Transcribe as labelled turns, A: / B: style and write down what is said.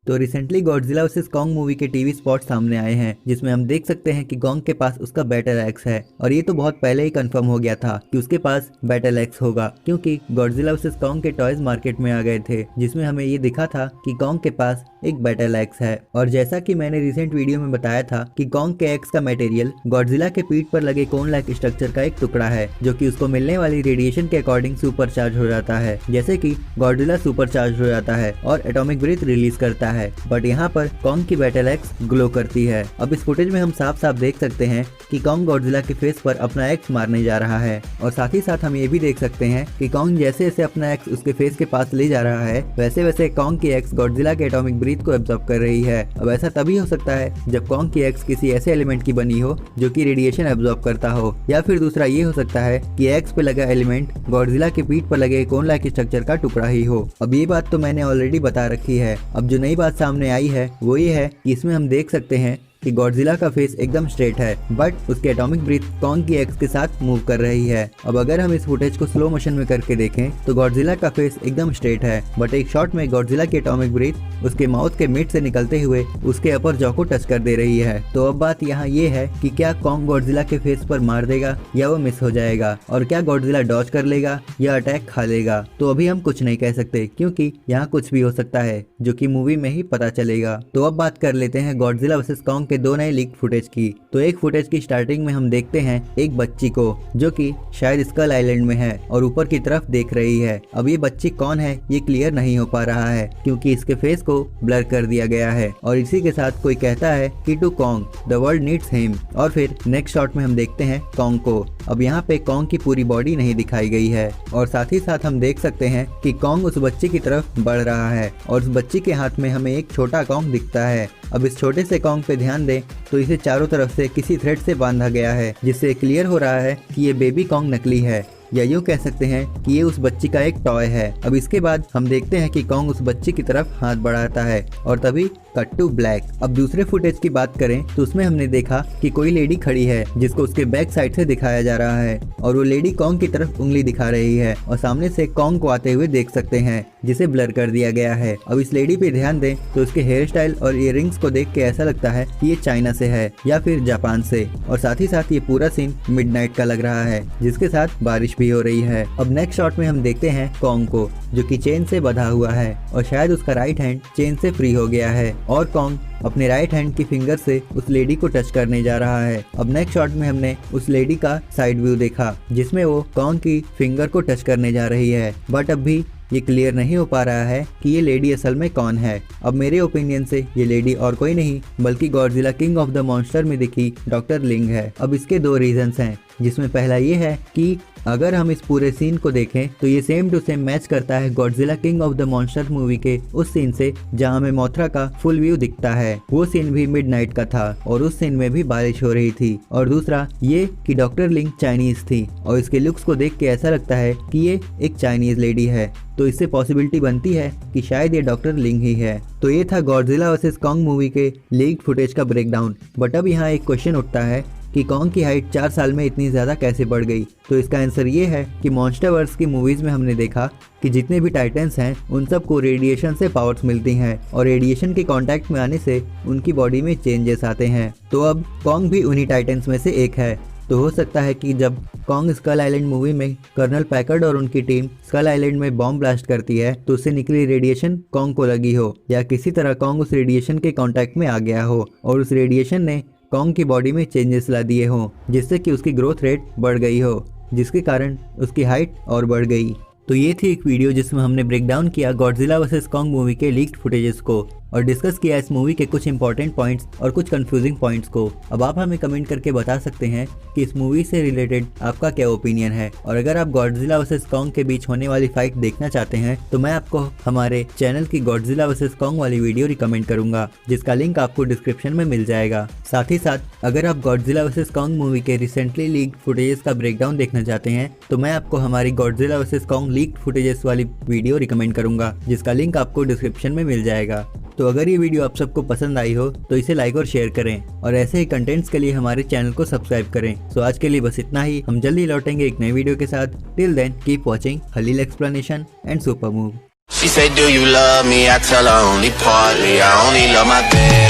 A: तो recently Godzilla versus Kong movie के TV spot सामने आए हैं, जिसमें हम देख सकते हैं कि कॉन्ग के पास उसका बैटल एक्स है। और ये तो बहुत पहले ही कंफर्म हो गया था कि उसके पास बैटल एक्स होगा, क्योंकि गॉडजिला वर्सेस कॉन्ग के टॉयज मार्केट में आ गए थे, जिसमें हमें ये दिखा था कि कॉन्ग के पास एक बैटल एक्स है। और जैसा कि मैंने रिसेंट वीडियो में बताया था कि कॉन्ग के एक्स का मटेरियल गॉडजिला के पीठ पर लगे कोन लाइक स्ट्रक्चर का एक टुकड़ा है, जो कि उसको मिलने वाली रेडिएशन के अकॉर्डिंग सुपर चार्ज हो जाता है, जैसे कि गॉडजिला सुपर चार्ज हो जाता है और एटॉमिक ब्रीथ रिलीज करता है। बट यहाँ पर कॉन्ग की बैटल एक्स ग्लो करती है। अब इस फुटेज में हम साफ साफ देख सकते हैं कि कॉन्ग गॉडजिला के फेस पर अपना एक्स मारने जा रहा है, और साथ ही साथ हम ये भी देख सकते हैं कि कॉन्ग जैसे जैसे अपना एक्स उसके फेस के पास ले जा रहा है, वैसे वैसे कॉन्ग की एक्स गॉडजिला के एटॉमिक ब्रीथ को एब्जॉर्ब कर रही है। अब ऐसा तभी हो सकता है जब कॉन्ग की एक्स किसी ऐसे एलिमेंट की बनी हो जो कि रेडिएशन एब्जॉर्ब करता हो, या फिर दूसरा ये हो सकता है कि एक्स पे लगा एलिमेंट गॉडजिला के पीठ पर लगे कोन लाइक स्ट्रक्चर का टुकड़ा ही हो। अब ये बात तो मैंने ऑलरेडी बता रखी है। अब जो नई बात सामने आई है वो ये है कि इसमें हम देख सकते हैं कि गॉडजिला का फेस एकदम स्ट्रेट है, बट उसके एटॉमिक ब्रीथ कॉन्ग की एक्स के साथ मूव कर रही है। अब अगर हम इस फुटेज को स्लो मोशन में करके देखें तो गॉडजिला का फेस एकदम स्ट्रेट है, बट एक शॉट में गॉडजिला की एटॉमिक ब्रीथ उसके माउथ के मिड से निकलते हुए उसके अपर जॉ को टच कर दे रही है। तो अब बात यहाँ ये है कि क्या कॉन्ग गॉडजिला के फेस पर मार देगा या वो मिस हो जाएगा, और क्या गॉडजिला डॉज कर लेगा या अटैक खा लेगा। तो अभी हम कुछ नहीं कह सकते, क्योंकि यहाँ कुछ भी हो सकता है, जो कि मूवी में ही पता चलेगा। तो अब बात कर लेते हैं गॉडजिला वर्सेस कॉन्ग के दो नए लीक फुटेज की। तो एक फुटेज की स्टार्टिंग में हम देखते हैं एक बच्ची को, जो कि शायद स्कल आइलैंड में है और ऊपर की तरफ देख रही है। अब ये बच्ची कौन है ये क्लियर नहीं हो पा रहा है, क्योंकि इसके फेस को ब्लर कर दिया गया है। और इसी के साथ कोई कहता है कि to Kong the world needs him, और फिर नेक्स्ट शॉट में हम देखते हैं कॉन्ग को। अब यहाँ पे कॉन्ग की पूरी बॉडी नहीं दिखाई गई है, और साथ ही साथ हम देख सकते हैं कि कॉन्ग उस बच्ची की तरफ बढ़ रहा है, और उस बच्ची के हाथ में हमें एक छोटा कॉन्ग दिखता है। अब इस छोटे से कॉन्ग पे ध्यान दें तो इसे चारों तरफ से किसी थ्रेड से बांधा गया है, जिससे क्लियर हो रहा है कि ये बेबी कॉन्ग नकली है, या यूँ कह सकते हैं कि ये उस बच्ची का एक टॉय है। अब इसके बाद हम देखते हैं कि कॉन्ग उस बच्ची की तरफ हाथ बढ़ाता है, और तभी कट टू ब्लैक। अब दूसरे फुटेज की बात करें तो उसमें हमने देखा कि कोई लेडी खड़ी है, जिसको उसके बैक साइड से दिखाया जा रहा है, और वो लेडी कॉन्ग की तरफ उंगली दिखा रही है, और सामने से कॉन्ग को आते हुए देख सकते हैं, जिसे ब्लर कर दिया गया है। अब इस लेडी पे ध्यान दें तो उसके हेयर स्टाइल और इयररिंग्स को देख के ऐसा लगता है कि ये चाइना से है या फिर जापान से, और साथ ही साथ ये पूरा सीन मिडनाइट का लग रहा है, जिसके साथ बारिश भी हो रही है। अब नेक्स्ट शॉट में हम देखते हैं कॉन्ग को, जो कि चेन से बंधा हुआ है, और शायद उसका राइट हैंड चेन से फ्री हो गया है, और कॉन्ग अपने राइट हैंड की फिंगर से उस लेडी को टच करने जा रहा है। अब नेक्स्ट शॉट में हमने उस लेडी का साइड व्यू देखा, जिसमें वो कॉन्ग की फिंगर को टच करने जा रही है, बट अब भी ये क्लियर नहीं हो पा रहा है कि ये लेडी असल में कौन है। अब मेरे ओपिनियन से ये लेडी और कोई नहीं बल्कि Godzilla king of the monster में दिखी डॉक्टर लिंग है। अब इसके दो रीजंस हैं, जिसमें पहला ये है कि अगर हम इस पूरे सीन को देखें तो ये सेम टू सेम मैच करता है Godzilla king of the monster movie के उस सीन से, जहां हमें मोथरा का फुल व्यू दिखता है। वो सीन भी मिडनाइट का था और उस सीन में भी बारिश हो रही थी। और दूसरा ये कि डॉक्टर लिंग चाइनीज थी, और इसके लुक्स को देख के ऐसा लगता है कि ये एक चाइनीज लेडी है, तो इससे पॉसिबिलिटी बनती है कि शायद ये डॉक्टर लिंग ही है। तो ये था गॉडजिला वर्सेस कॉन्ग मूवी के लीक्ड फुटेज का ब्रेकडाउन। बट अब यहाँ एक क्वेश्चन उठता है कि कॉन्ग की हाइट 4 साल में इतनी ज़्यादा कैसे बढ़ गई। तो इसका आंसर ये है कि मॉन्स्टरवर्स की मूवीज़ में हमने देखा कि जितने भी टाइटन्स हैं उन सबको रेडिएशन से पावर्स मिलती हैं, और रेडिएशन के कांटेक्ट में आने से उनकी बॉडी में चेंजेस आते हैं। तो अब कॉन्ग भी उन्हीं टाइटन्स में से एक है। तो हो सकता है कि जब कॉन्ग स्कल आइलैंड मूवी में कर्नल पैकर्ड और उनकी टीम स्कल आइलैंड में बॉम्ब ब्लास्ट करती है तो उससे निकली रेडिएशन कॉन्ग को लगी हो, या किसी तरह कॉन्ग उस रेडिएशन के कांटेक्ट में आ गया हो, और उस रेडिएशन ने कॉन्ग की बॉडी में चेंजेस ला दिए हों, जिससे कि उसकी ग्रोथ रेट बढ़ गई हो, जिसके कारण उसकी हाइट और बढ़ गई। तो ये थी एक वीडियो जिसमें हमने ब्रेक डाउन किया गॉडजिला वर्सेस कॉन्ग मूवी के लीक्ड फुटेजेस को, और डिस्कस किया इस मूवी के कुछ इंपॉर्टेंट पॉइंट्स और कुछ कंफ्यूजिंग पॉइंट्स को। अब आप हमें कमेंट करके बता सकते हैं कि इस मूवी से रिलेटेड आपका क्या ओपिनियन है, और अगर आप गॉडजिला वर्सेस कॉन्ग के बीच होने वाली फाइट देखना चाहते हैं तो मैं आपको हमारे चैनल की गॉडजिला वर्सेस कॉन्ग वाली वीडियो रिकमेंड करूंगा, जिसका लिंक आपको डिस्क्रिप्शन में मिल जाएगा। साथ ही साथ अगर आप गॉडजिला वर्सेस कॉन्ग मूवी के रिसेंटली लीक्ड फुटेजेस का ब्रेकडाउन देखना चाहते हैं तो मैं आपको हमारी Godzilla versus Kong leaked footages वाली वीडियो रिकमेंड करूंगा, जिसका लिंक आपको डिस्क्रिप्शन में मिल जाएगा। तो अगर ये वीडियो आप सबको पसंद आई हो तो इसे लाइक और शेयर करें, और ऐसे ही कंटेंट्स के लिए हमारे चैनल को सब्सक्राइब करें। सो आज के लिए बस इतना ही, हम जल्दी लौटेंगे एक नए वीडियो के साथ। टिल देन कीप वॉचिंग हलील explanation and super move.
B: She said, do you love me? I tell her only partly. I only love my bed.